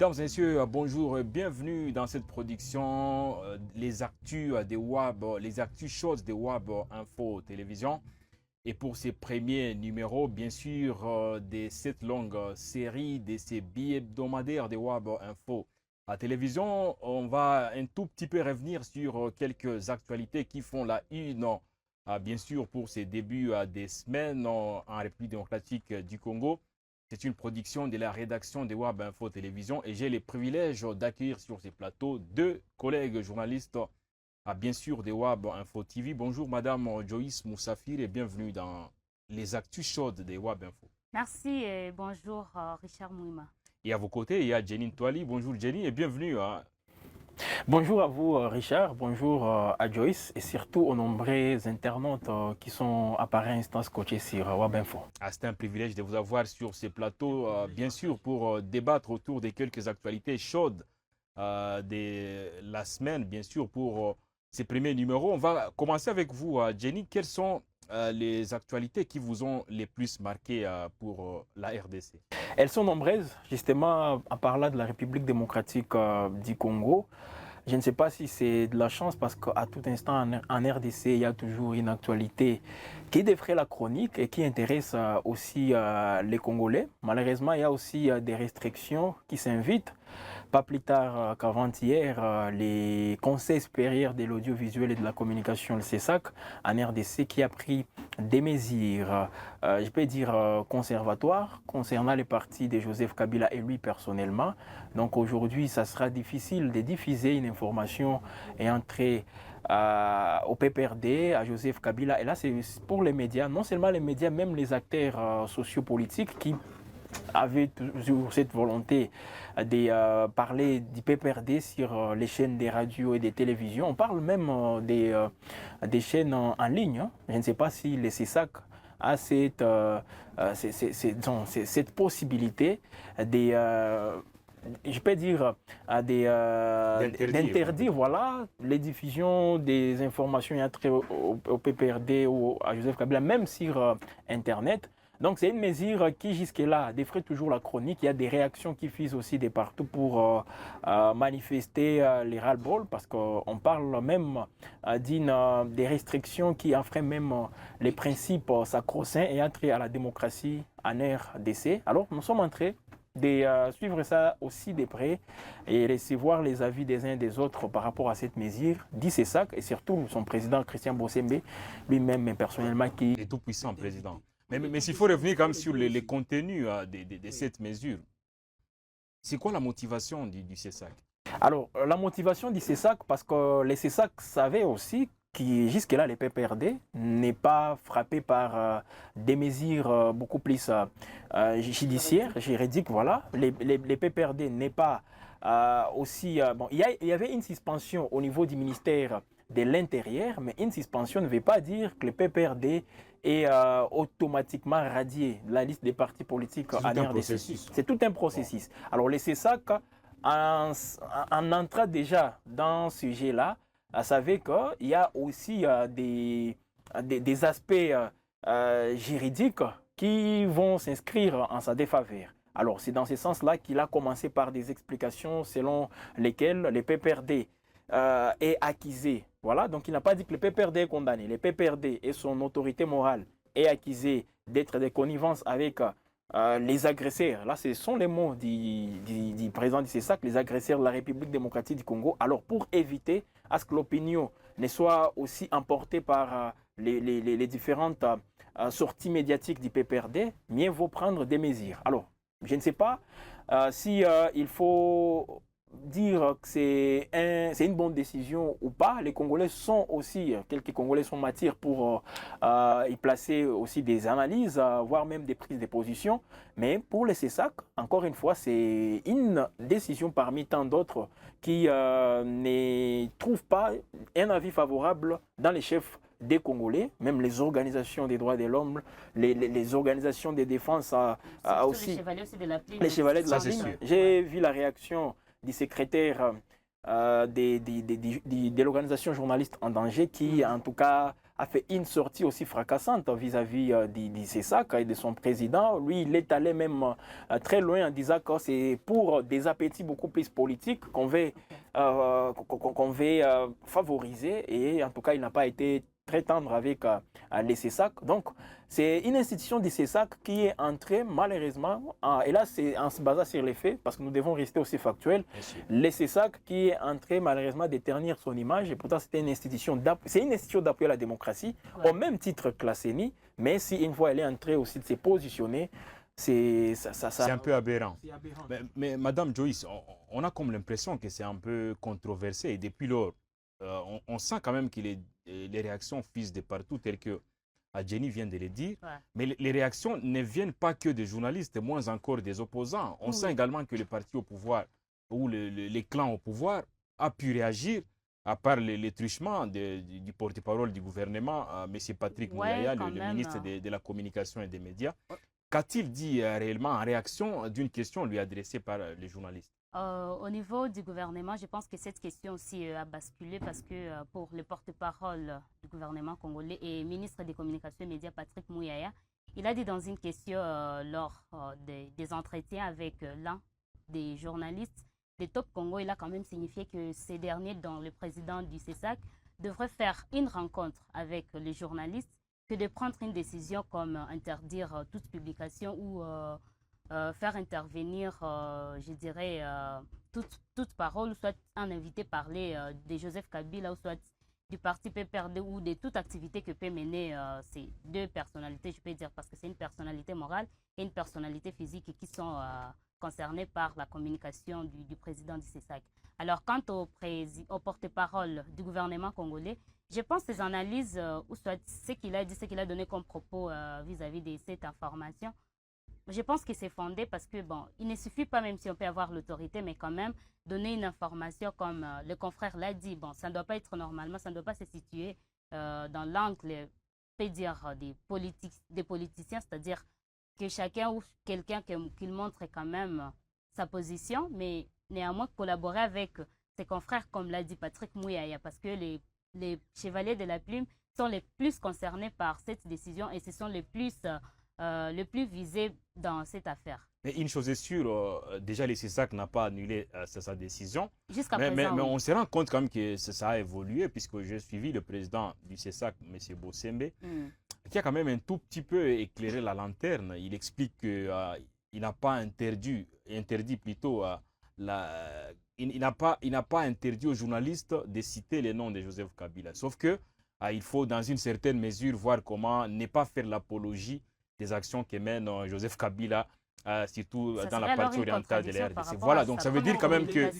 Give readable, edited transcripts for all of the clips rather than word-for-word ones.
Mesdames et messieurs, bonjour et bienvenue dans cette production, les actus des WAB, les actus chaudes des WAB Info Télévision. Et pour ces premiers numéros, bien sûr, de cette longue série, de ces billets hebdomadaires des WAB Info à télévision, on va un tout petit peu revenir sur quelques actualités qui font la une, bien sûr, pour ces débuts des semaines en République démocratique du Congo. C'est une production de la rédaction des WAB Info Télévision et j'ai le privilège d'accueillir sur ces plateaux deux collègues journalistes, bien sûr, des WAB Info TV. Bonjour Madame Joyce Moussafir et bienvenue dans les actus chaudes des WAB Info. Merci et bonjour Richard Mouima. Et à vos côtés, il y a Jenny Ntwali. Bonjour Jenny et bienvenue. Bonjour à vous Richard, bonjour à Joyce et surtout aux nombreux internautes qui sont à pareille instance coachés sur WAB Info. C'est un privilège de vous avoir sur ces plateaux, bien sûr, pour débattre autour de quelques actualités chaudes de la semaine, bien sûr, pour ces premiers numéros. On va commencer avec vous, Jenny. Quelles sont les actualités qui vous ont les plus marqué pour la RDC? Elles sont nombreuses, justement, en parlant de la République démocratique du Congo. Je ne sais pas si c'est de la chance parce qu'à tout instant en RDC, il y a toujours une actualité qui défraie la chronique et qui intéresse aussi les Congolais. Malheureusement, il y a aussi des restrictions qui s'invitent. Pas plus tard qu'avant-hier, les conseils supérieurs de l'audiovisuel et de la communication, le CESAC, en RDC, qui a pris des mesures, je peux dire conservatoires, concernant les partis de Joseph Kabila et lui personnellement. Donc aujourd'hui, ça sera difficile de diffuser une information et entrer au PPRD, à Joseph Kabila. Et là, c'est pour les médias, non seulement les médias, même les acteurs sociopolitiques qui avaient toujours cette volonté de parler du PPRD sur les chaînes des radios et des télévisions. On parle même des chaînes en ligne. Hein. Je ne sais pas si les CESAC a cette possibilité je peux dire d'interdire voilà, les diffusions des informations au PPRD ou à Joseph Kabila, même sur Internet. Donc c'est une mesure qui jusque-là défraie toujours la chronique. Il y a des réactions qui fusent aussi de partout pour manifester les ras-le-bol parce qu'on parle même des restrictions qui enfreignent même les principes sacro-saints et entrer à la démocratie en RDC. Alors nous sommes en train de suivre ça aussi de près et recevoir les avis des uns et des autres par rapport à cette mesure, dit CESAC et surtout son président Christian Bossembe, lui-même personnellement qui... Le tout-puissant président. Mais s'il faut revenir quand même sur les contenus de cette mesure, c'est quoi la motivation du CESAC? Alors, la motivation du CESAC, parce que les CESAC savaient aussi que jusque-là, les PPRD n'est pas frappé par des mesures beaucoup plus judiciaires, juridiques, voilà. Les PPRD n'est pas aussi... bon, il y avait une suspension au niveau du ministère de l'Intérieur, mais une suspension ne veut pas dire que le PPRD est automatiquement radié de la liste des partis politiques en RDC. C'est tout un processus. Bon. Alors, les CESAC, en entrant déjà dans ce sujet-là, savait qu'il y a aussi des aspects juridiques qui vont s'inscrire en sa défaveur. Alors, c'est dans ce sens-là qu'il a commencé par des explications selon lesquelles le PPRD est accusé. Voilà, donc il n'a pas dit que le PPRD est condamné. Le PPRD et son autorité morale est accusé d'être des connivences avec les agresseurs. Là, ce sont les mots du président du CESAC, les agresseurs de la République démocratique du Congo. Alors, pour éviter à ce que l'opinion ne soit aussi emportée par les différentes sorties médiatiques du PPRD, mieux vaut prendre des mesures. Alors, je ne sais pas si il faut dire que c'est une bonne décision ou pas. Les Congolais sont aussi, quelques Congolais sont matières pour y placer aussi des analyses, voire même des prises de position. Mais pour les CESAC, encore une fois, c'est une décision parmi tant d'autres qui ne trouvent pas un avis favorable dans les chefs des Congolais, même les organisations des droits de l'homme, les organisations de défense aussi. Les chevaliers de la Ligne. J'ai vu la réaction du secrétaire de l'organisation Journalistes en danger qui, en tout cas, a fait une sortie aussi fracassante vis-à-vis du CESAC et de son président. Lui, il est allé même très loin en disant que c'est pour des appétits beaucoup plus politiques qu'on veut, favoriser. Et en tout cas, il n'a pas été très tendre avec les CESAC. Donc, c'est une institution du CESAC qui est entrée malheureusement, et là c'est en se basant sur les faits, parce que nous devons rester aussi factuels, les CESAC qui est entrée malheureusement déternir son image, et pourtant c'était une institution d'appui à la démocratie, au même titre que la CENI, mais si une fois elle est entrée aussi de se positionner, c'est un peu aberrant. Mais Madame Joyce, on a comme l'impression que c'est un peu controversé, et depuis lors, on sent quand même que les réactions fusent de partout, telles que Jenny vient de le dire, mais les réactions ne viennent pas que des journalistes, moins encore des opposants. On sent également que le parti au pouvoir ou les clans au pouvoir a pu réagir, à part les truchements du porte-parole du gouvernement, M. Patrick Mouyaya, le ministre de la Communication et des Médias. Qu'a-t-il dit réellement en réaction d'une question lui adressée par les journalistes? Au niveau du gouvernement, je pense que cette question aussi a basculé parce que pour le porte-parole du gouvernement congolais et ministre des Communications et Médias, Patrick Mouyaya, il a dit dans une question lors des entretiens avec l'un des journalistes des Top Congo, il a quand même signifié que ces derniers, dont le président du CESAC, devraient faire une rencontre avec les journalistes que de prendre une décision comme interdire toute publication ou faire intervenir, je dirais, toute parole, soit un invité parler de Joseph Kabila, ou soit du parti PPRD, ou de toute activité que peut mener ces deux personnalités, je peux dire, parce que c'est une personnalité morale et une personnalité physique qui sont concernées par la communication du président du CESAC. Alors, quant au porte-parole du gouvernement congolais, je pense que ces analyses, ou soit ce qu'il a dit, ce qu'il a donné comme propos vis-à-vis de cette information, je pense que c'est fondé parce que, bon, il ne suffit pas, même si on peut avoir l'autorité, mais quand même, donner une information comme le confrère l'a dit. Bon, ça ne doit pas être normalement, ça ne doit pas se situer dans l'angle, peut dire, des politiciens, c'est-à-dire que chacun ou quelqu'un qu'il montre quand même sa position, mais néanmoins collaborer avec ses confrères, comme l'a dit Patrick Mouyaya, parce que les chevaliers de la plume sont les plus concernés par cette décision et ce sont les plus visés dans cette affaire. Mais une chose est sûre, déjà le CESAC n'a pas annulé sa décision. Jusqu'à présent, mais on se rend compte quand même que ça a évolué, puisque j'ai suivi le président du CESAC, M. Bossembe, qui a quand même un tout petit peu éclairé la lanterne. Il explique qu'il n'a pas interdit plutôt il n'a pas interdit aux journalistes de citer les noms de Joseph Kabila. Sauf que il faut, dans une certaine mesure, voir comment ne pas faire l'apologie des actions que mène Joseph Kabila, surtout dans la partie orientale de la RDC. Voilà, donc ça veut dire quand même que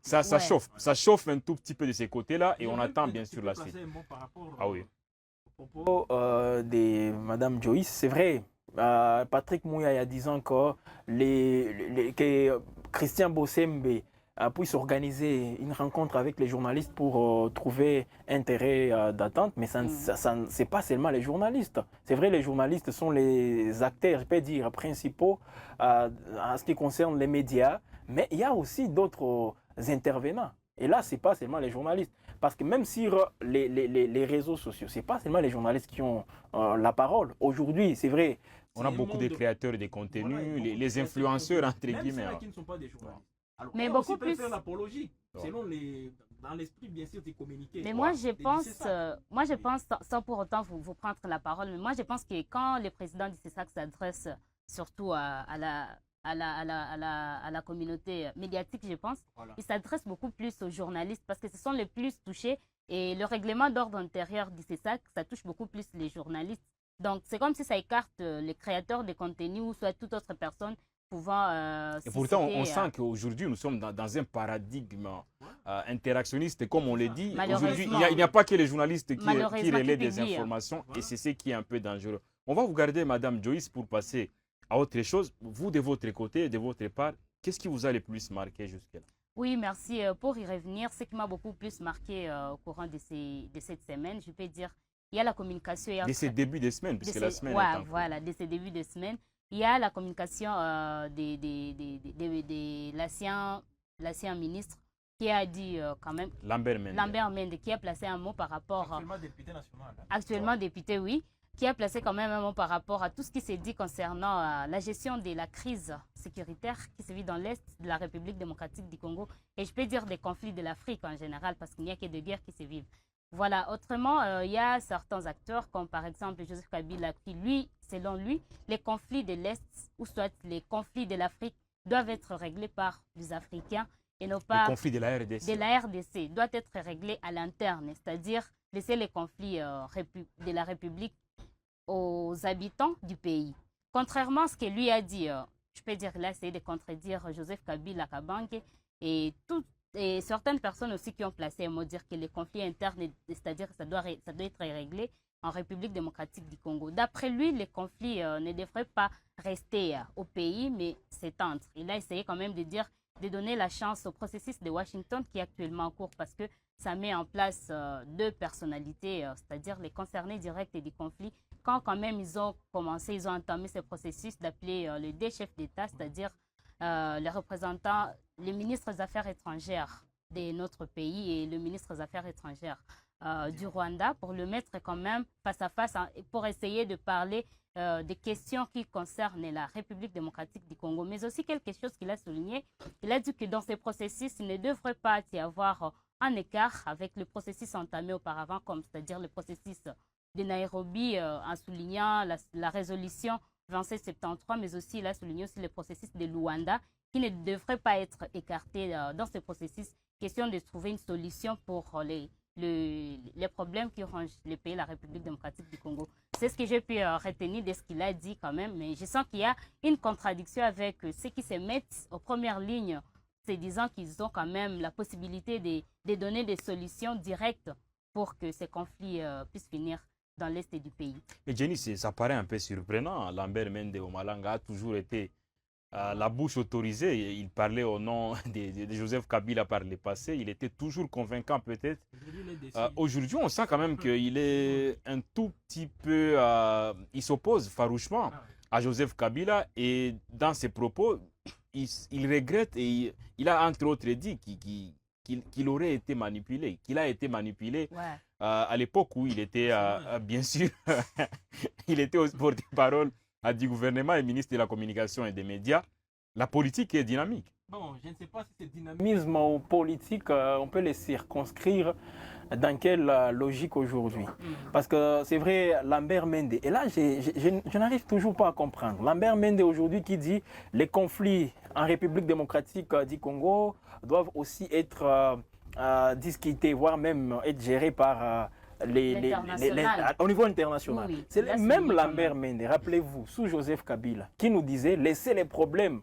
ça chauffe un tout petit peu de ces côtés-là et on attend bien sûr la suite. Ah oui. Au propos de Mme Joyce, c'est vrai, Patrick Mouyaya disant que Christian Bossembe puisse organiser une rencontre avec les journalistes pour trouver intérêt d'attente, mais c'est pas seulement les journalistes. C'est vrai, les journalistes sont les acteurs, je peux dire, principaux en ce qui concerne les médias, mais il y a aussi d'autres intervenants. Et là, c'est pas seulement les journalistes. Parce que même sur les réseaux sociaux, c'est pas seulement les journalistes qui ont la parole. Aujourd'hui, c'est vrai. On a beaucoup de créateurs de contenu, les influenceurs, entre guillemets. Même ceux qui ne sont pas des journalistes. Alors, mais beaucoup plus faire l'apologie, selon dans l'esprit bien sûr de communiquer. Mais moi je pense, sans pour autant vous prendre la parole, mais moi je pense que quand le président du CESAC s'adresse surtout à la communauté médiatique, je pense, il s'adresse beaucoup plus aux journalistes parce que ce sont les plus touchés et le règlement d'ordre intérieur du CESAC, ça touche beaucoup plus les journalistes. Donc c'est comme si ça écarte les créateurs de contenu ou soit toute autre personne pouvant et pourtant, on sent qu'aujourd'hui, nous sommes dans un paradigme interactionniste. Et comme on le dit, aujourd'hui, il n'y a pas que les journalistes qui relaient des informations. Et c'est ce qui est un peu dangereux. On va vous garder, Madame Joyce, pour passer à autre chose. Vous, de votre côté, de votre part, qu'est-ce qui vous a le plus marqué jusque-là? Oui, merci. Pour y revenir, ce qui m'a beaucoup plus marqué au courant de cette semaine, je peux dire, il y a la communication. De ces débuts de semaine, puisque la semaine est en cours. Voilà, de ces débuts de semaine. Il y a la communication de l'ancien ministre qui a dit quand même, Lambert Mende, qui a placé un mot par rapport... Actuellement député national. Actuellement député, oui, qui a placé quand même un mot par rapport à tout ce qui s'est dit concernant la gestion de la crise sécuritaire qui se vit dans l'Est de la République démocratique du Congo. Et je peux dire des conflits de l'Afrique en général, parce qu'il n'y a que de guerres qui se vivent. Voilà, autrement, il y a certains acteurs, comme par exemple Joseph Kabila, qui lui, selon lui, les conflits de l'Est, ou soit les conflits de l'Afrique, doivent être réglés par les Africains et non pas... Le conflit de la RDC. De la RDC doit être réglé à l'interne, c'est-à-dire laisser les conflits de la République aux habitants du pays. Contrairement à ce que lui a dit, je peux dire qu'il a essayé de contredire Joseph Kabila Kabange et certaines personnes aussi qui ont placé un mot dire que les conflits internes, c'est-à-dire que ça doit être réglé en République démocratique du Congo. D'après lui, les conflits ne devraient pas rester au pays, mais s'étendre. Il a essayé quand même de donner la chance au processus de Washington qui est actuellement en cours parce que ça met en place deux personnalités, c'est-à-dire les concernés directs du conflit. Quand même ils ont entamé ce processus d'appeler les deux chefs d'État, c'est-à-dire les représentants, les ministres des Affaires étrangères de notre pays et le ministre des Affaires étrangères du Rwanda pour le mettre quand même face à face pour essayer de parler des questions qui concernent la République démocratique du Congo. Mais aussi quelque chose qu'il a souligné, il a dit que dans ces processus, il ne devrait pas y avoir un écart avec le processus entamé auparavant, comme c'est-à-dire le processus de Nairobi en soulignant la résolution 2773, mais aussi il a souligné aussi le processus de Luanda qui ne devrait pas être écarté dans ce processus. Question de trouver une solution pour les problèmes qui rongent le pays, la République démocratique du Congo. C'est ce que j'ai pu retenir de ce qu'il a dit quand même, mais je sens qu'il y a une contradiction avec ceux qui se mettent aux premières lignes, se disant qu'ils ont quand même la possibilité de donner des solutions directes pour que ces conflits puissent finir dans l'Est du pays. Mais Jenny, ça paraît un peu surprenant. Lambert Mende Omalanga a toujours été la bouche autorisée. Il parlait au nom de Joseph Kabila par le passé. Il était toujours convaincant peut-être. Aujourd'hui, on sent quand même qu'il est un tout petit peu... il s'oppose farouchement à Joseph Kabila et dans ses propos, il regrette et il a entre autres dit qu'il aurait été manipulé, qu'il a été manipulé à l'époque où il était, bien sûr, il était au porte-parole du gouvernement et ministre de la communication et des médias. La politique est dynamique. Bon, je ne sais pas si c'est dynamique. Dynamisme politique, on peut les circonscrire dans quelle logique aujourd'hui? Parce que c'est vrai, Lambert Mende, et là je n'arrive toujours pas à comprendre. Lambert Mende aujourd'hui qui dit les conflits en République démocratique du Congo doivent aussi être discutés, voire même être gérés par au niveau international. Oui, c'est même Lambert Mende, rappelez-vous, sous Joseph Kabila, qui nous disait laissez les problèmes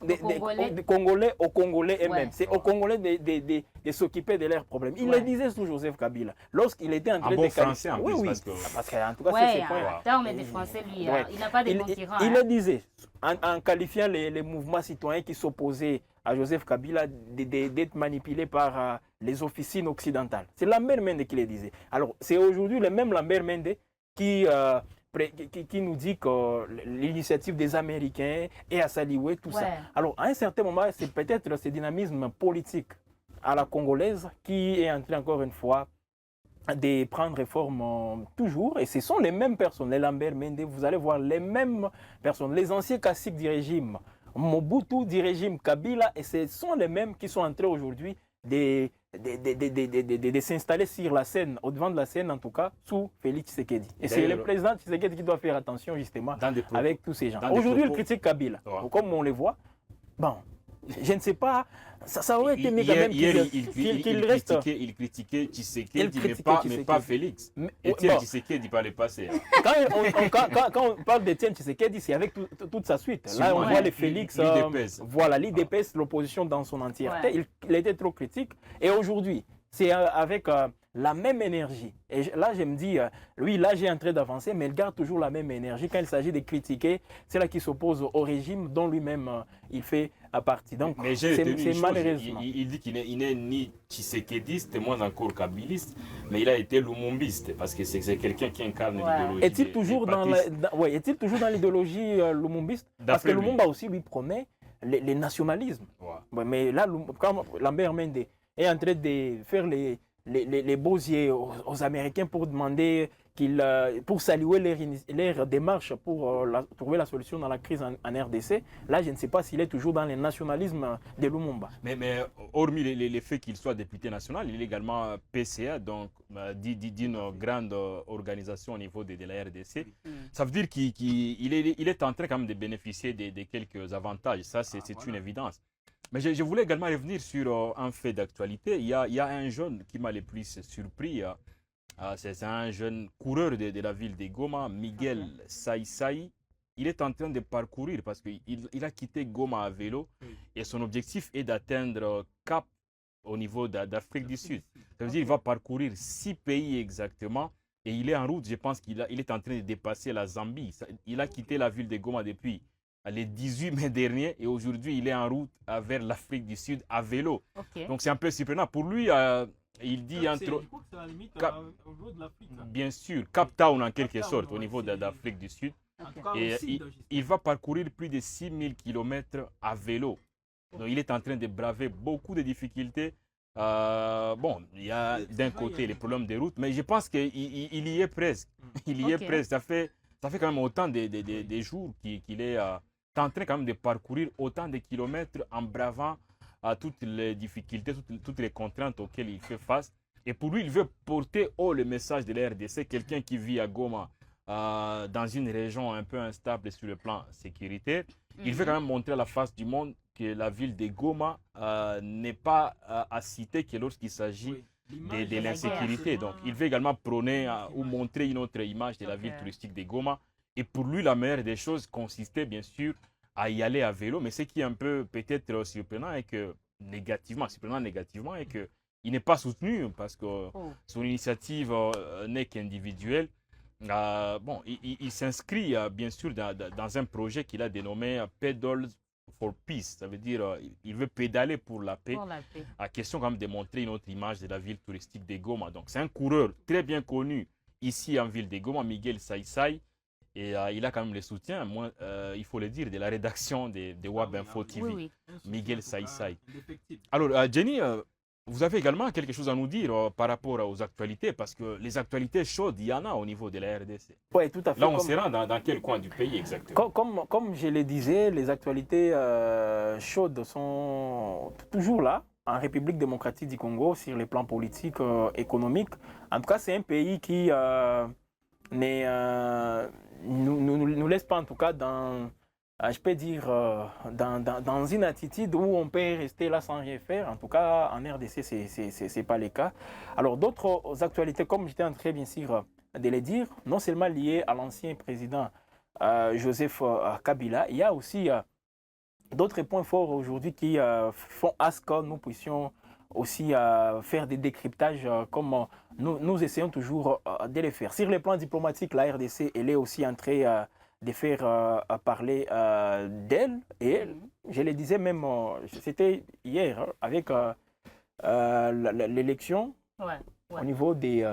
des Congolais aux Congolais eux-mêmes. C'est aux Congolais de s'occuper de leurs problèmes. Il le disait sous Joseph Kabila. Lorsqu'il était en train de français en plus, oui, parce qu'en tout cas, c'est en termes de français, lui, il n'a pas de concurrent. Il le disait, en qualifiant les mouvements citoyens qui s'opposaient à Joseph Kabila d'être manipulés par les officines occidentales. C'est Lambert Mende qui le disait. Alors, c'est aujourd'hui le même Lambert Mende qui nous dit que l'initiative des Américains est à saluer, tout ça. Alors, à un certain moment, c'est peut-être ce dynamisme politique à la congolaise qui est en train, encore une fois, de prendre forme toujours. Et ce sont les mêmes personnes, les Lambert Mende, vous allez voir les mêmes personnes, les anciens caciques du régime Mobutu, du régime Kabila, et ce sont les mêmes qui sont entrés aujourd'hui de s'installer sur la scène, au devant de la scène en tout cas, sous Félix Tshisekedi. Et c'est le président Tshisekedi qui doit faire attention justement avec tous ces gens. Aujourd'hui, il critique Kabila, comme on le voit. Bon, je ne sais pas, ça aurait été mieux quand même qu'il reste... Il critiquait Tshisekedi, mais pas Félix. Etienne Tshisekedi par le passé. Quand on parle d'Etienne Tshisekedi, c'est avec toute sa suite. Là, on voit les Félix, voilà, l'IDPS, l'opposition dans son entièreté. Il était trop critique. Et aujourd'hui, c'est avec la même énergie. Et là, je me dis, lui, là, j'ai en train d'avancer, mais il garde toujours la même énergie. Quand il s'agit de critiquer, c'est là qu'il s'oppose au régime dont lui-même il fait partie. Donc, c'est malheureusement. Il dit qu'il n'est ni tshisekédiste, moins encore kabiliste, mais il a été lumumbiste, parce que c'est quelqu'un qui incarne l'idéologie. Est-il toujours dans l'idéologie lumumbiste? Parce que Lumumba aussi lui promet les nationalismes. Bon, mais là, quand Lambert Mende est en train de faire les beaux yeux aux Américains pour demander pour saluer leur démarche pour trouver la solution dans la crise en RDC, là, je ne sais pas s'il est toujours dans le nationalisme de Lumumba. Mais hormis les faits qu'il soit député national, il est également PCA, donc d'une grande organisation au niveau de la RDC. Ça veut dire qu'il est en train quand même de bénéficier de quelques avantages. Ça, c'est une évidence. Mais je voulais également revenir sur un fait d'actualité. Il y a un jeune qui m'a le plus surpris. C'est un jeune coureur de la ville de Goma, Miguel Saïsaï. Il est en train de parcourir parce qu'il a quitté Goma à vélo et son objectif est d'atteindre Cap au niveau d'Afrique du Sud. Ça veut dire qu'il va parcourir 6 pays exactement et il est en route. Je pense qu'il est en train de dépasser la Zambie. Il a quitté la ville de Goma depuis le 18 mai dernier et aujourd'hui il est en route vers l'Afrique du Sud à vélo. Donc c'est un peu surprenant. Pour lui, il dit entre... Bien sûr, Cap Town en quelque sorte au niveau d'Afrique du Sud. Et il va parcourir plus de 6000 km à vélo. Donc il est en train de braver beaucoup de difficultés. Bon, il y a d'un côté les problèmes de route, mais je pense qu'il y est presque. Il y est presque. Ça fait quand même autant de jours qu'il est en train quand même de parcourir autant de kilomètres en bravant toutes les difficultés, toutes les contraintes auxquelles il fait face. Et pour lui, il veut porter haut le message de la RDC, quelqu'un qui vit à Goma, dans une région un peu instable sur le plan sécuritaire. Il veut quand même montrer à la face du monde que la ville de Goma n'est pas à citer que lorsqu'il s'agit de l'insécurité. Donc, il veut également prôner ou montrer une autre image de la ville touristique de Goma. Et pour lui, la meilleure des choses consistait bien sûr à y aller à vélo. Mais ce qui est un peu peut-être surprenant et que surprenant négativement, est qu'il n'est pas soutenu parce que son initiative n'est qu'individuelle. Bon, il s'inscrit bien sûr dans un projet qu'il a dénommé Pedals for Peace. Ça veut dire il veut pédaler pour la paix. À question quand même de montrer une autre image de la ville touristique de Goma. Donc c'est un coureur très bien connu ici en ville de Goma, Miguel Saïsaï. Et il a quand même le soutien, il faut le dire, de la rédaction de WAB Info TV, Miguel Saïsaï. Alors Jenny, vous avez également quelque chose à nous dire par rapport aux actualités, parce que les actualités chaudes, il y en a au niveau de la RDC. Oui, tout à fait. Là, on se rend dans quel coin du pays exactement? Comme je le disais, les actualités chaudes sont toujours là, en République démocratique du Congo, sur les plans politiques, économiques. En tout cas, c'est un pays qui nous laisse pas, en tout cas, je peux dire, dans une attitude où on peut rester là sans rien faire. En tout cas, en RDC, ce n'est pas le cas. Alors, d'autres actualités, comme j'étais en train, bien sûr, de les dire, non seulement liées à l'ancien président Joseph Kabila, il y a aussi d'autres points forts aujourd'hui qui font à ce que nous puissions aussi faire des décryptages comme nous essayons toujours de les faire. Sur les plans diplomatiques, la RDC, elle est aussi en train de faire parler d'elle. Et je le disais même, c'était hier, avec l'élection au niveau des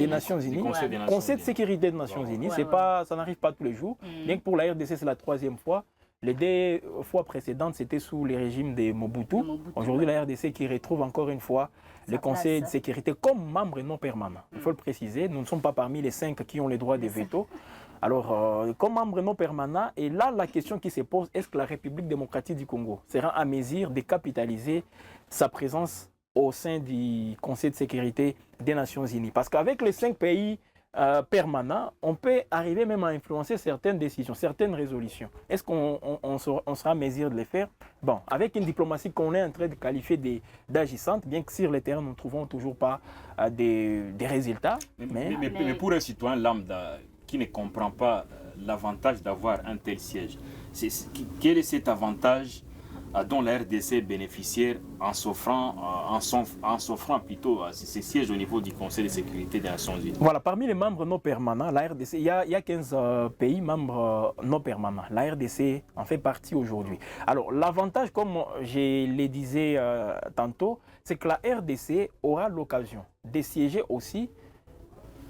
Nations Unies, Conseil de sécurité des Nations Unies. Ça n'arrive pas tous les jours. Bien que pour la RDC, c'est la 3e fois. Les 2 fois précédentes, c'était sous le régime de Mobutu. Aujourd'hui, la RDC qui retrouve encore une fois le Conseil de sécurité comme membre non permanent. Il faut le préciser, nous ne sommes pas parmi les 5 qui ont les droits de veto. Alors, comme membre non permanent, et là, la question qui se pose, est-ce que la République démocratique du Congo sera à mesure de capitaliser sa présence au sein du Conseil de sécurité des Nations Unies? Parce qu'avec les 5 pays permanent, on peut arriver même à influencer certaines décisions, certaines résolutions. Est-ce qu'on sera à mesure de les faire? Bon, avec une diplomatie qu'on est en train de qualifier d'agissante, bien que sur le terrain, nous ne trouvons toujours pas des résultats. Mais pour un citoyen lambda qui ne comprend pas l'avantage d'avoir un tel siège, quel est cet avantage dont la RDC est bénéficiaire en s'offrant plutôt ces sièges au niveau du Conseil de sécurité des Nations Unies? Voilà, parmi les membres non permanents, la RDC, il y a 15 pays membres non permanents. La RDC en fait partie aujourd'hui. Alors, l'avantage, comme je le disais tantôt, c'est que la RDC aura l'occasion de siéger aussi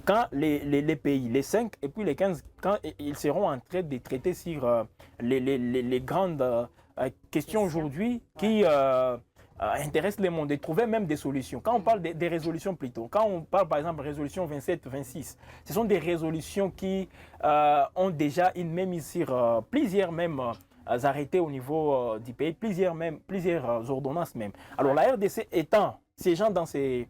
quand les pays, les 5 et puis les 15, quand ils seront en train de traiter sur les grandes questions aujourd'hui qui intéressent le monde et trouver même des solutions. Quand on parle des résolutions plutôt, quand on parle par exemple de résolution 27-26, ce sont des résolutions qui ont déjà une même sur plusieurs même arrêtés au niveau du pays, plusieurs ordonnances même. Alors la RDC étant siégeant dans ces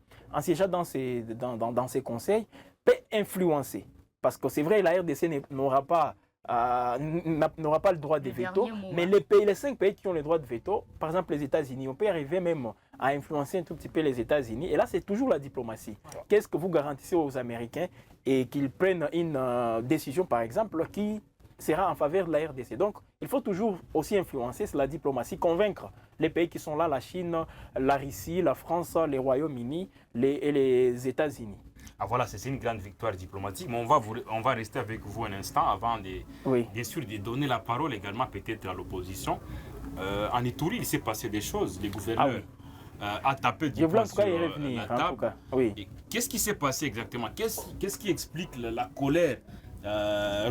conseils peut influencer. Parce que c'est vrai, la RDC n'aura pas le droit de veto, mais les 5 pays qui ont le droit de veto, par exemple les États-Unis, on peut arriver même à influencer un tout petit peu les États-Unis. Et là, c'est toujours la diplomatie. Qu'est-ce que vous garantissez aux Américains et qu'ils prennent une décision, par exemple, qui sera en faveur de la RDC. Donc, il faut toujours aussi influencer, c'est la diplomatie, convaincre les pays qui sont là, la Chine, la Russie, la France, les Royaumes-Unis et les États-Unis. Ah voilà, c'est une grande victoire diplomatique, mais on va rester avec vous un instant avant bien sûr de donner la parole également peut-être à l'opposition. En Ituri, il s'est passé des choses, les gouverneurs a tapé du poing sur la table. Oui. Qu'est-ce qui s'est passé exactement? Qu'est-ce qui explique la colère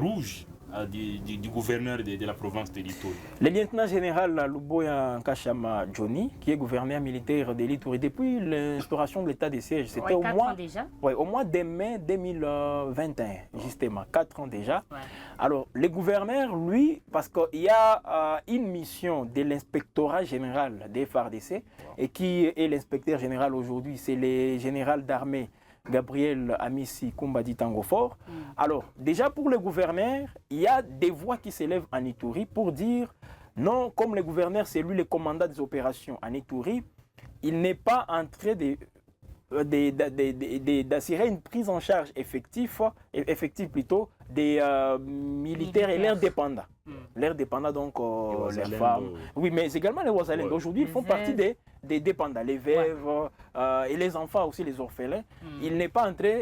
rouge du gouverneur de la province de l'Ituri? Le lieutenant général Luboya Nkashama Johnny, qui est gouverneur militaire de l'Ituri depuis l'instauration de l'état de siège, c'était au mois de mai 2021, justement, 4 ans déjà. Ouais. Alors, le gouverneur, lui, parce qu'il y a une mission de l'inspectorat général des FARDC, et qui est l'inspecteur général aujourd'hui, c'est le général d'armée Gabriel Amissi Kumbadi Tangofor. Alors, déjà pour le gouverneur, il y a des voix qui s'élèvent en Ituri pour dire non, comme le gouverneur, c'est lui le commandant des opérations en Ituri, il n'est pas en train d'assurer une prise en charge effective plutôt des militaires et leurs dépendants. Leurs dépendants, donc les femmes. Oui, mais également les Ouazalènes. Aujourd'hui, ils font partie des dépendants, les veuves et les enfants aussi, les orphelins. Il n'est pas en train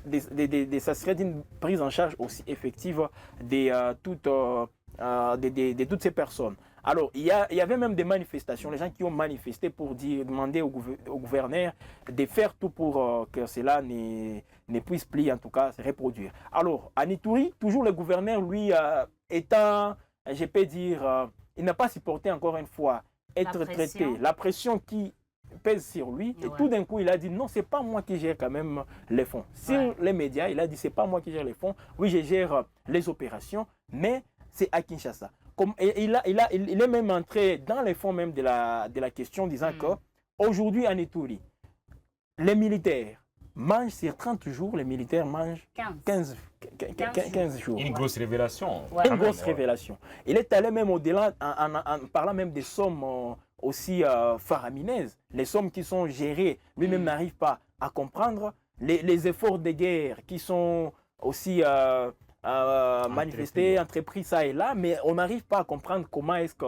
de s'assurer d'une prise en charge aussi effective de toutes ces personnes. Alors, il y avait même des manifestations, les gens qui ont manifesté pour demander au gouverneur de faire tout pour que cela ne puisse plus, en tout cas, se reproduire. Alors, à Ituri, toujours le gouverneur, lui, étant, je peux dire, il n'a pas supporté encore une fois être traité, la pression qui pèse sur lui, et tout d'un coup, il a dit non, c'est pas moi qui gère quand même les fonds. Sur les médias, il a dit c'est pas moi qui gère les fonds, oui, je gère les opérations, mais c'est à Kinshasa. Il est même entré dans les fonds même de la question, disant qu'aujourd'hui en Ituri, les militaires mangent sur 30 jours, les militaires mangent 15 jours. Une grosse révélation. Une grosse révélation. Il est allé même au-delà en parlant même des sommes aussi faramineuses, les sommes qui sont gérées, lui-même n'arrive pas à comprendre, les efforts de guerre qui sont aussi manifestés, entrepris ça et là, mais on n'arrive pas à comprendre comment est-ce que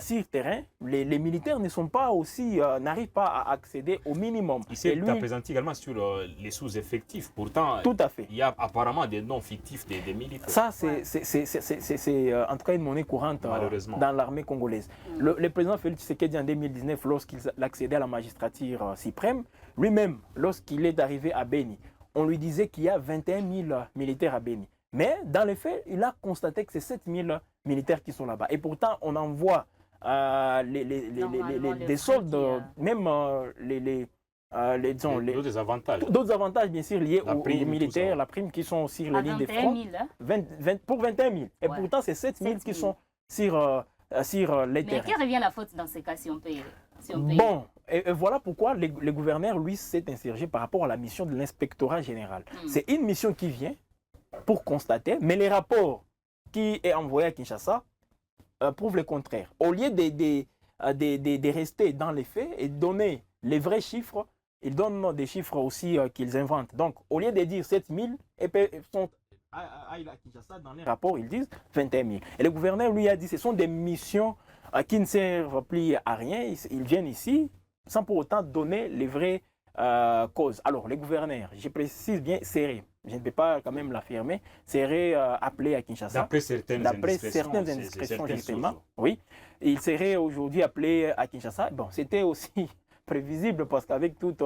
sur le terrain, les militaires ne sont pas aussi, n'arrivent pas à accéder au minimum. Il s'est présenté également sur les sous-effectifs. Pourtant, tout à fait. Il y a apparemment des noms fictifs des militaires. Ça, c'est en tout cas une monnaie courante dans l'armée congolaise. Le président Félix Tshisekedi en 2019, lorsqu'il accédait à la magistrature suprême, lui-même, lorsqu'il est arrivé à Beni, on lui disait qu'il y a 21 000 militaires à Beni. Mais dans les faits, il a constaté que c'est 7 000 militaires qui sont là-bas. Et pourtant, on envoie des soldes, même d'autres avantages. D'autres avantages, bien sûr, liés aux militaires, la prime qui sont sur les lignes de front. 20, pour 21 000. Et pourtant, c'est 7 000 qui sont sur les terrains. Mais qui revient la faute dans ces cas si on paye Bon, et voilà pourquoi le gouverneur, lui, s'est insurgé par rapport à la mission de l'inspectorat général. C'est une mission qui vient pour constater, mais les rapports qui est envoyé à Kinshasa prouvent le contraire. Au lieu de rester dans les faits et donner les vrais chiffres, ils donnent des chiffres aussi qu'ils inventent. Donc, au lieu de dire 7 000, ils sont à Kinshasa, dans les rapports, ils disent 21 000. Et le gouverneur, lui, a dit que ce sont des missions qui ne servent plus à rien. Ils viennent ici sans pour autant donner les vraies causes. Alors, le gouverneur, je précise bien, serré. Je ne peux pas quand même l'affirmer, serait appelé à Kinshasa. D'après certaines indiscrétions, justement. Oui, il serait aujourd'hui appelé à Kinshasa. Bon, c'était aussi prévisible parce qu'avec toutes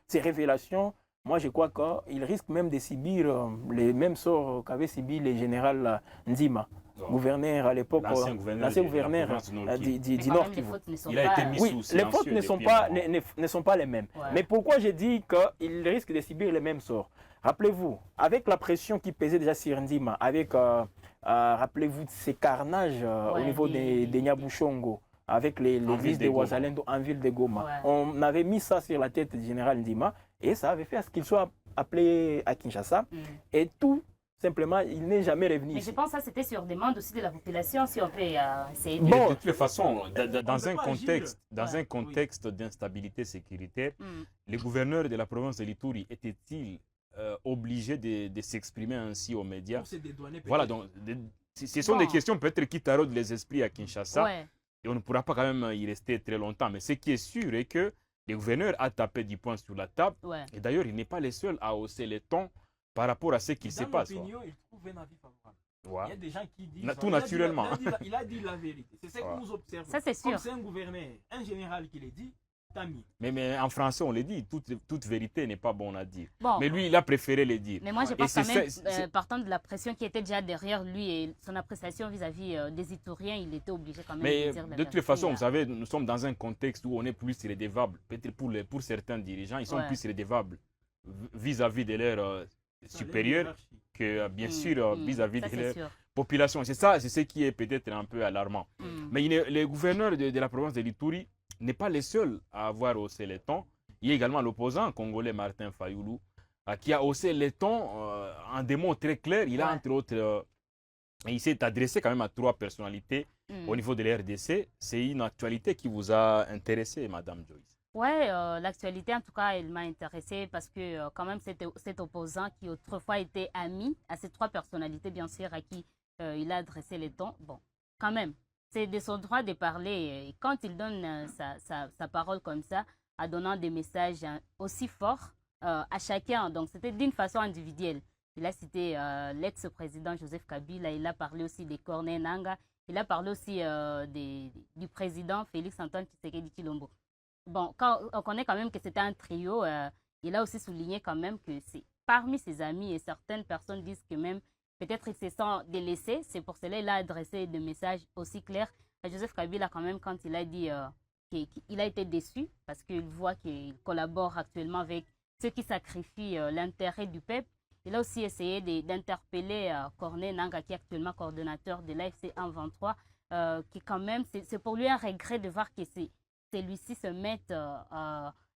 ces révélations, moi je crois qu'il risque même de subir les mêmes sorts qu'avait subi le général Nzima gouverneur à l'époque, l'ancien gouverneur du Nord Kivu. Il a été mis Oui, sous les silencieux fautes ne sont pas les mêmes. Ouais. Mais pourquoi j'ai dit qu'il risque de subir les mêmes sorts? Rappelez-vous, avec la pression qui pesait déjà sur Ndima, avec, rappelez-vous, ces carnages au niveau des Nyabushongo, avec les vices de Ouazalendo en ville de Goma. Ouais. On avait mis ça sur la tête du général Ndima et ça avait fait à ce qu'il soit appelé à Kinshasa. Et tout simplement, il n'est jamais revenu Mais ici. je pense que ça, c'était sur demande aussi de la population, si on peut essayer de... Bon. De toutes les façons, dans un Ouais, contexte d'instabilité sécuritaire, Mm. les gouverneurs de la province de l'Ituri étaient-ils obligés de s'exprimer ainsi aux médias? Pour se dédouaner, Voilà, peut-être. donc ce sont des questions peut-être qui taraudent les esprits à Kinshasa Ouais. et on ne pourra pas quand même y rester très longtemps. Mais ce qui est sûr est que le gouverneur a tapé du poing sur la table Ouais. et d'ailleurs il n'est pas le seul à hausser les tons par rapport à ce qui se Dans passe. l'opinion, il trouve un avis favorable. Il y Ouais. a des gens qui disent... Tout il a dit- naturellement. Il a dit la vérité. C'est ce Ouais. que nous observons. Ça, c'est sûr. Comme c'est un gouverneur, un général qui l'a dit, tant mieux. Mais en français, on le dit, toute vérité n'est pas bonne à dire. Bon. Mais lui, il a préféré le dire. Mais moi, je Et pense quand c'est même, ça- c'est- partant de la pression qui était déjà derrière lui et son appréciation vis-à-vis des Ituriens, il était obligé quand même Mais de dire la de toutes vérité, les façons, là. vous savez, nous sommes dans un contexte où on est plus redevable. Peut-être pour certains dirigeants, ils sont Ouais. plus redevables vis-à-vis de leurs supérieurs que, bien sûr, vis-à-vis Ça, de c'est leur sûr. population. C'est ça, c'est ce qui est peut-être un peu alarmant. Mm. Mais le gouverneur de la province de l'Ituri n'est pas le seul à avoir haussé les tons. Il y a également l'opposant congolais Martin Fayoulou qui a haussé les tons en des mots très clairs. Il a Ouais. entre autres, il s'est adressé quand même à 3 personnalités Mm. au niveau de la RDC. C'est une actualité qui vous a intéressé, Madame Joyce. Ouais, l'actualité, en tout cas, elle m'a intéressée parce que quand même, cet opposant qui autrefois était ami à ces 3 personnalités, bien sûr, à qui il a adressé les tons, bon, quand même, c'est de son droit de parler. Et quand il donne sa parole comme ça, en donnant des messages aussi forts à chacun, donc c'était d'une façon individuelle. Il a cité l'ex-président Joseph Kabila, il a parlé aussi des Corneille Nangaa, il a parlé aussi du président Félix Antoine Tshisekedi Tshilombo. Bon, on connaît quand même que c'était un trio, il a aussi souligné quand même que c'est parmi ses amis et certaines personnes disent que même peut-être ils se sont délaissés. C'est pour cela qu'il a adressé des messages aussi clairs à Joseph Kabila quand même quand il a dit qu'il a été déçu parce qu'il voit qu'il collabore actuellement avec ceux qui sacrifient l'intérêt du peuple. Il a aussi essayé d'interpeller Corneille Nangaa qui est actuellement coordonnateur de l'AFC 123 qui quand même, c'est pour lui un regret de voir que celui-ci se mette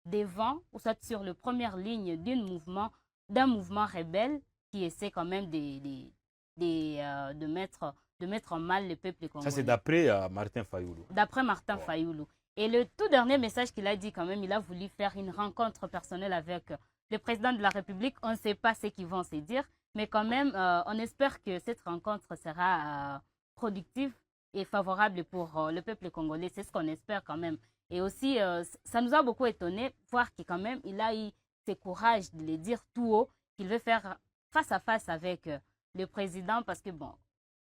devant ou soit sur la première ligne d'un mouvement rebelle qui essaie quand même de mettre en mal le peuple congolais. Ça, c'est d'après Martin Fayoulou. D'après Martin Fayoulou. Et le tout dernier message qu'il a dit quand même, il a voulu faire une rencontre personnelle avec le président de la République. On ne sait pas ce qu'ils vont se dire, mais quand même, on espère que cette rencontre sera productive et favorable pour le peuple congolais. C'est ce qu'on espère quand même. Et aussi, ça nous a beaucoup étonné, voir qu'il quand même, il a eu ce courage de le dire tout haut, qu'il veut faire face à face avec le président, parce que bon,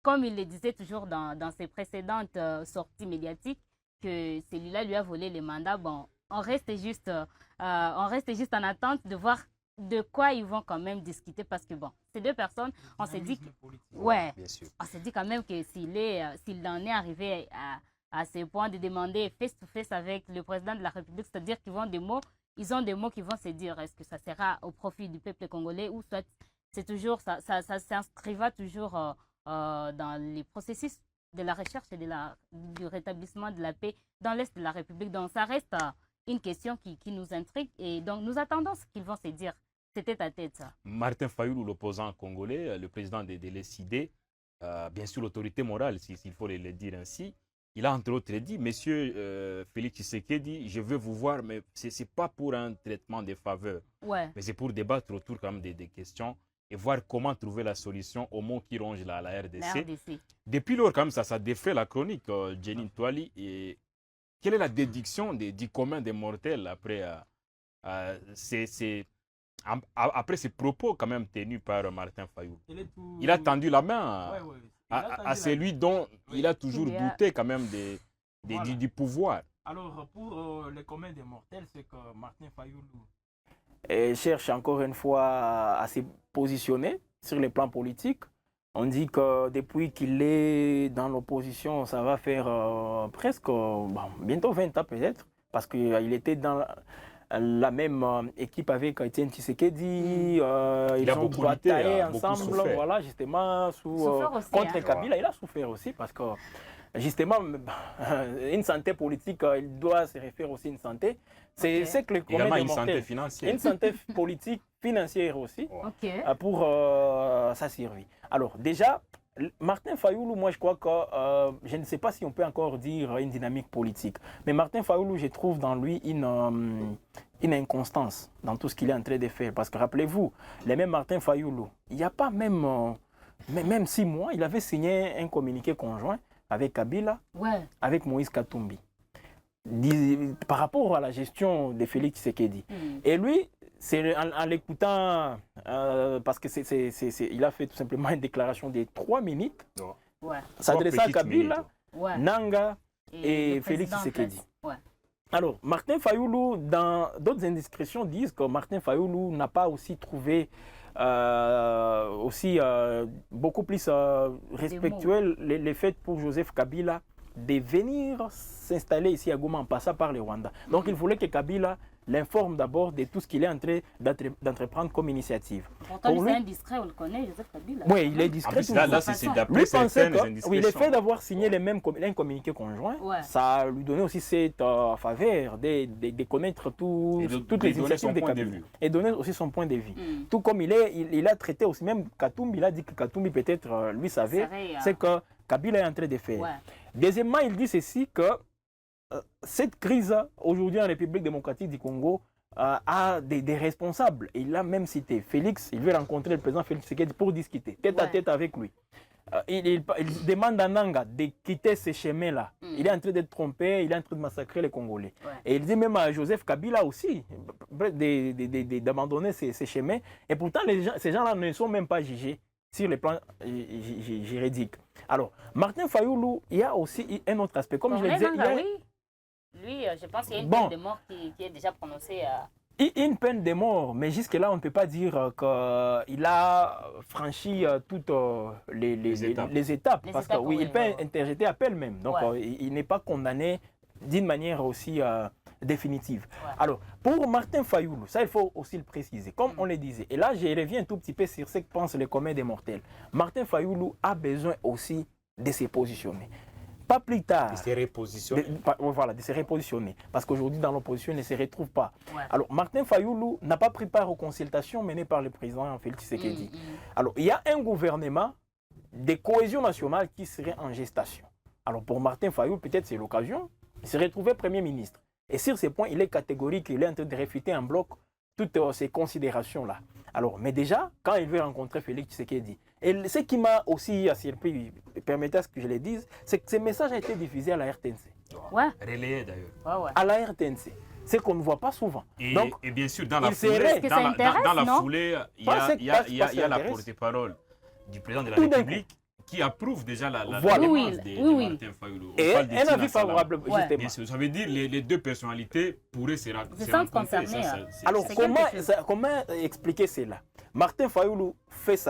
comme il le disait toujours dans ses précédentes sorties médiatiques, que celui-là lui a volé les mandats, bon, on reste juste en attente de voir de quoi ils vont quand même discuter, parce que bon, ces 2 personnes, on s'est dit, ouais, Bien sûr. on s'est dit quand même que s'il en est arrivé à ce point de demander face-to-face avec le président de la République, c'est-à-dire qu'ils ont des mots qui vont se dire, est-ce que ça sera au profit du peuple congolais ou soit c'est toujours, ça s'inscrira toujours dans les processus de la recherche et du rétablissement de la paix dans l'Est de la République. Donc ça reste une question qui nous intrigue et donc nous attendons ce qu'ils vont se dire. C'était à tête ça. Martin Fayoulou, l'opposant congolais, le président de l'ECD, bien sûr l'autorité morale, s'il faut le dire ainsi, il a entre autres dit, Monsieur Félix Tshisekedi, je veux vous voir, mais ce n'est pas pour un traitement de faveur, Ouais. mais c'est pour débattre autour quand même des questions et voir comment trouver la solution au mot qui ronge la RDC. La RDC. Depuis lors, quand même, ça défait la chronique, Jenny Toali. Et quelle est la déduction du commun des mortels après après ces propos quand même tenus par Martin Fayoulou? Il a tendu la main à celui dont il a toujours douté quand même du pouvoir. Alors, pour les communs des mortels, c'est que Martin Fayoulou Et cherche encore une fois à se positionner sur le plan politique. On dit que depuis qu'il est dans l'opposition, ça va faire presque bientôt 20 ans peut-être, parce qu'il était dans la même équipe avec Etienne Tshisekedi. Ils ont bataillé ensemble, voilà, justement, contre Kabila. Il a souffert aussi parce que, justement, une santé politique, il doit se référer aussi à une santé. C'est que les également une santé financière. Une santé politique, financière aussi, pour sa survie. Alors, déjà, Martin Fayoulou, moi je crois que, je ne sais pas si on peut encore dire une dynamique politique, mais Martin Fayoulou, je trouve dans lui une inconstance dans tout ce qu'il est en train de faire. Parce que rappelez-vous, le même Martin Fayoulou, il n'y a pas même 6 mois, il avait signé un communiqué conjoint avec Kabila, avec Moïse Katumbi, par rapport à la gestion de Félix Tshisekedi. Et lui, c'est en l'écoutant, parce qu'il a fait tout simplement une déclaration de 3 minutes, s'adressant à Kabila, Nanga et Félix Tshisekedi. Alors, Martin Fayoulou, dans d'autres indiscrétions, disent que Martin Fayoulou n'a pas aussi trouvé beaucoup plus respectueux les faits pour Joseph Kabila de venir s'installer ici à Goma en passant par le Rwanda. Donc, il voulait que Kabila l'informe d'abord de tout ce qu'il est en train d'entreprendre comme initiative. Pourtant, c'est indiscret, on le connaît, Joseph Kabila. Oui, il est discret. Là, c'est d'après certaines indiscrétions. Oui, le fait d'avoir signé un communiqué conjoint, ça lui donnait aussi cette faveur de connaître toutes les initiatives de Kabila. Et donner aussi son point de vue. Tout comme il a traité aussi, même Katumbi, il a dit que Katumbi peut-être lui savait, c'est que Kabila est en train de faire. Deuxièmement, il dit ceci que cette crise aujourd'hui en République démocratique du Congo a des responsables. Et il a même cité Félix, il veut rencontrer le président Félix Tshisekedi pour discuter tête à tête avec lui. Il demande à Nanga de quitter ce chemin-là. Il est en train d'être trompé, il est en train de massacrer les Congolais. Et il dit même à Joseph Kabila aussi d'abandonner ces chemins. Et pourtant, ces gens-là ne sont même pas jugés sur le plan juridique. Alors, Martin Fayoulou, il y a aussi un autre aspect. Comme je le disais, lui, je pense qu'il y a une peine de mort qui est déjà prononcée. Une peine de mort, mais jusque-là, on ne peut pas dire qu'il a franchi toutes les étapes. Parce que oui, il peut interjeter appel même. Donc, il n'est pas condamné d'une manière aussi définitive. Alors, pour Martin Fayoulou, ça, il faut aussi le préciser. Comme on le disait, et là, je reviens un tout petit peu sur ce que pensent les communs des mortels. Martin Fayoulou a besoin aussi de se positionner. Pas plus tard. De se repositionner. Voilà, de se repositionner. Parce qu'aujourd'hui, dans l'opposition, il ne se retrouve pas. Alors, Martin Fayoulou n'a pas pris part aux consultations menées par le président Félix Tshisekedi. Alors, il y a un gouvernement de cohésion nationale qui serait en gestation. Alors, pour Martin Fayoulou, peut-être c'est l'occasion, il se retrouvait Premier ministre. Et sur ces points, il est catégorique, il est en train de réfuter en bloc toutes ces considérations-là. Alors, mais déjà, quand il veut rencontrer Félix Tshisekedi, et ce qui m'a aussi surpris, permettez à ce que je le dise, c'est que ce message a été diffusé à la RTNC. Relayé d'ailleurs. À la RTNC. C'est qu'on ne voit pas souvent. Et bien sûr, dans la foulée, il y a la porte-parole du président de la République qui approuve déjà la démarche de Martin Fayoulou. Et un avis favorable, justement. Bien sûr, ça veut dire que les deux personnalités pourraient se rencontrer. Alors, comment expliquer cela? Martin Fayoulou fait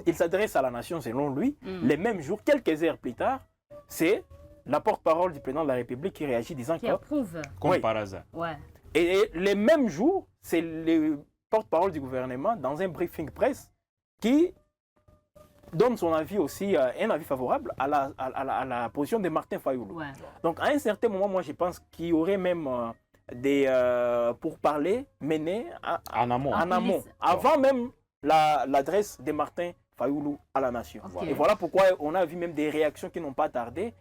il s'adresse à la nation selon lui, les mêmes jours, quelques heures plus tard, c'est la porte-parole du président de la République qui réagit disant qui approuve. Comme par hasard. Et les mêmes jours, c'est le porte-parole du gouvernement dans un briefing presse qui donne son avis aussi, un avis favorable à la position de Martin Fayoulou. Donc à un certain moment, moi je pense qu'il y aurait même des pourparlers menés en amont, avant même l'adresse de Martin Fayoulou à la nation. Et voilà pourquoi on a vu même des réactions qui n'ont pas tardé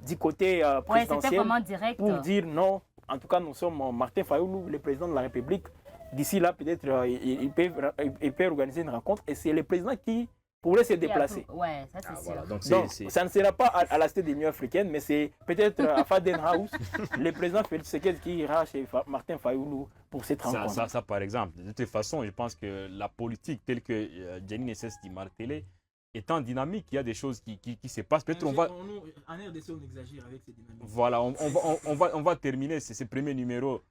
du côté présidentiel pour dire non, en tout cas nous sommes Martin Fayoulou, le président de la République. D'ici là, peut-être il peut organiser une rencontre et c'est le président qui pourrait se déplacer. Ça c'est sûr. Voilà, donc ça ne sera pas à la Cité de l'Union africaine, mais c'est peut-être à Faden House, le président Félix Tshisekedi qui ira chez Martin Fayoulou pour cette rencontre. Ça, par exemple. De toute façon, je pense que la politique telle que Jenny Nessès dit martelé étant dynamique, il y a des choses qui se passent. Peut-être en RDC, on exagère avec ces dynamiques. Voilà, on va terminer ce premier numéro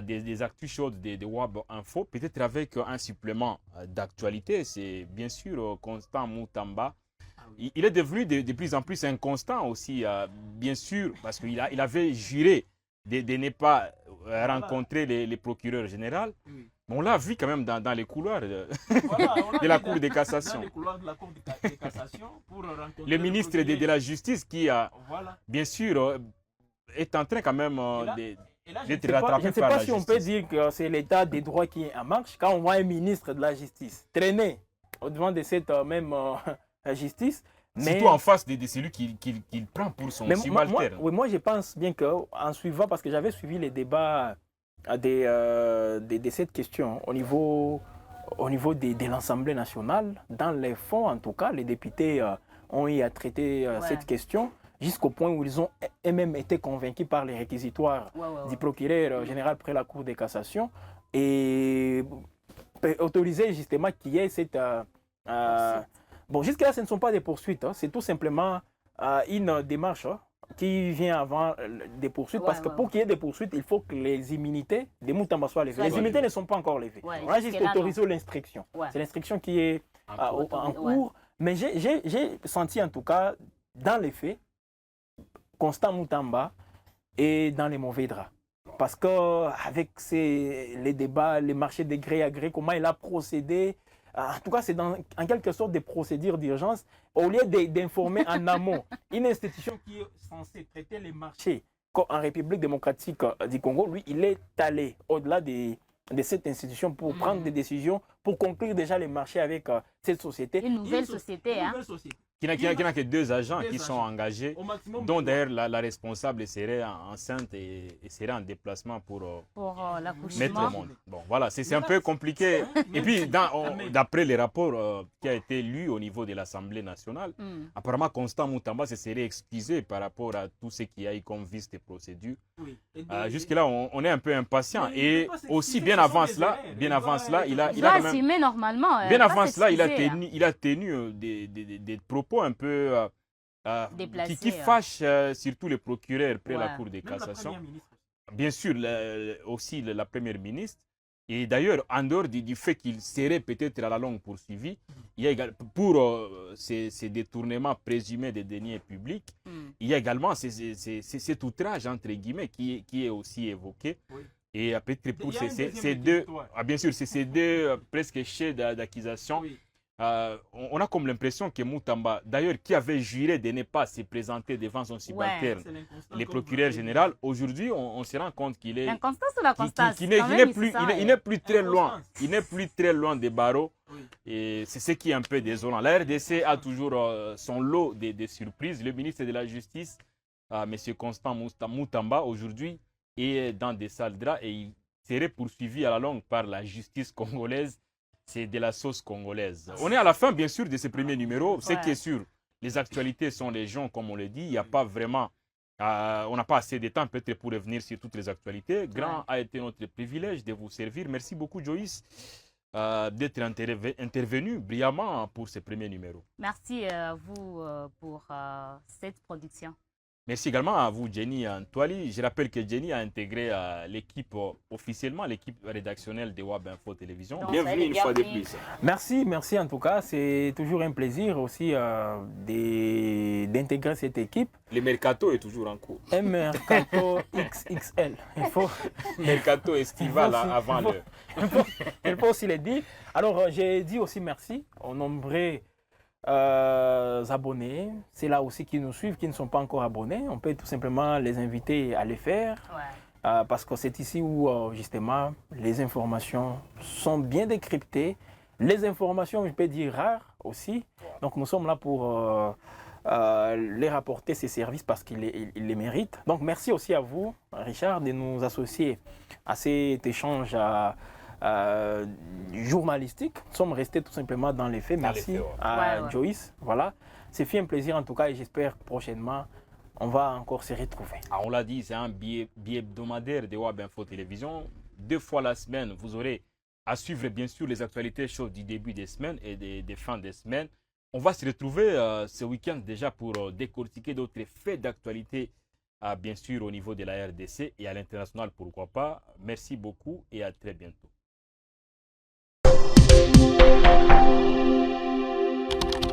des actus chaudes de WAB Info, peut-être avec un supplément d'actualité. C'est bien sûr Constant Moutamba. Il est devenu de plus en plus inconstant aussi, bien sûr, parce qu'il avait juré de ne pas rencontrer les procureurs généraux. Oui. On l'a vu quand même dans les couloirs Voilà, on l'a de la vu Cour de cassation. Dans les couloirs de la Cour de cassation pour rencontrer Le ministre de la Justice qui, Voilà. bien sûr, est en train quand même d'être rattrapé Je ne sais par pas la si on justice. peut dire que c'est l'état des droits qui est en marche quand on voit un ministre de la Justice traîner au-devant de cette même justice. Mais, Surtout en face de celui qu'il prend pour son mais subalterne. moi, je pense bien qu'en suivant, parce que j'avais suivi les débats de cette question au niveau de l'Assemblée nationale, dans les fonds, en tout cas, les députés ont eu à traiter cette question jusqu'au point où ils ont eux-mêmes été convaincus par les réquisitoires du procureur général près la Cour de cassation et autoriser justement qu'il y ait cette... bon, jusque-là, ce ne sont pas des poursuites, c'est tout simplement une démarche qui vient avant des poursuites, parce que pour qu'il y ait des poursuites, il faut que les immunités des Moutamba soient levées. Les immunités ne sont pas encore levées. On a juste autorisé l'instruction. C'est l'instruction qui est en cours. Mais j'ai senti en tout cas, dans les faits, Constant Moutamba est dans les mauvais draps. Parce qu'avec les débats, les marchés de gré à gré, comment il a procédé, en tout cas, c'est en quelque sorte des procédures d'urgence. Au lieu d'informer en amont une institution qui est censée traiter les marchés en République démocratique du Congo, lui, il est allé au-delà de cette institution pour prendre des décisions, pour conclure déjà les marchés avec cette société. Une nouvelle société. Qui n'a que 2 agents qui sont engagés, dont d'ailleurs la responsable serait enceinte et serait en déplacement pour mettre au monde. Bon, voilà, c'est un peu compliqué. Et puis, d'après les rapports qui a été lu au niveau de l'Assemblée nationale, apparemment, Constant Moutamba se serait excusé par rapport à tout ce qu'il y a eu comme vice de procédure. Jusque-là, on est un peu impatient. Et aussi, bien avant cela, il a quand même... normalement. Bien avant cela, il a tenu des propos un peu qui fâchent surtout les procureurs près la Cour de cassation. Bien sûr, aussi la première ministre. Et d'ailleurs, en dehors du fait qu'il serait peut-être à la longue poursuivi, il y a également, pour ces détournements présumés des deniers publics, il y a également cet outrage, entre guillemets, qui est aussi évoqué. Et peut-être pour ces deux, bien sûr, ces deux presque chefs d'accusation, on a comme l'impression que Moutamba, d'ailleurs, qui avait juré de ne pas se présenter devant son subalterne, les procureurs généraux, aujourd'hui, on se rend compte qu'il est... qu'il n'est plus très loin. Il n'est plus très loin des barreaux. Et c'est ce qui est un peu désolant. La RDC a toujours son lot de surprises. Le ministre de la Justice, M. Constant Moutamba, aujourd'hui, est dans des sales draps et il serait poursuivi à la longue par la justice congolaise. C'est de la sauce congolaise. On est à la fin, bien sûr, de ce premier numéro. Ce qui est sûr, les actualités sont légion, comme on le dit. Il n'y a pas vraiment... on n'a pas assez de temps peut-être pour revenir sur toutes les actualités. Grand a été notre privilège de vous servir. Merci beaucoup, Joyce, d'être intervenu brillamment pour ce premier numéro. Merci à vous pour cette production. Merci également à vous, Jenny Antoali. Je rappelle que Jenny a intégré l'équipe officiellement, l'équipe rédactionnelle de WAB Info Télévision. Donc, bienvenue une fois de plus. Merci en tout cas. C'est toujours un plaisir aussi d'intégrer cette équipe. Le mercato est toujours en cours. Un mercato XXL. Mercato estival avant l'heure. Il faut aussi le dire. Alors, j'ai dit aussi merci aux nombreux abonnés, c'est là aussi qui nous suivent, qui ne sont pas encore abonnés. On peut tout simplement les inviter à le faire parce que c'est ici où justement les informations sont bien décryptées, les informations, je peux dire, rares aussi. Donc nous sommes là pour les rapporter ces services parce qu'ils les méritent. Donc merci aussi à vous, Richard, de nous associer à cet échange journalistique. Nous sommes restés tout simplement dans les faits. Merci à Joyce. Voilà. C'est fait un plaisir en tout cas et j'espère que prochainement on va encore se retrouver. On l'a dit, c'est un billet hebdomadaire de WAB Info Télévision. 2 fois la semaine, vous aurez à suivre bien sûr les actualités chaudes du début des semaines et des fins des semaines. On va se retrouver ce week-end déjà pour décortiquer d'autres faits d'actualité bien sûr au niveau de la RDC et à l'international, pourquoi pas. Merci beaucoup et à très bientôt.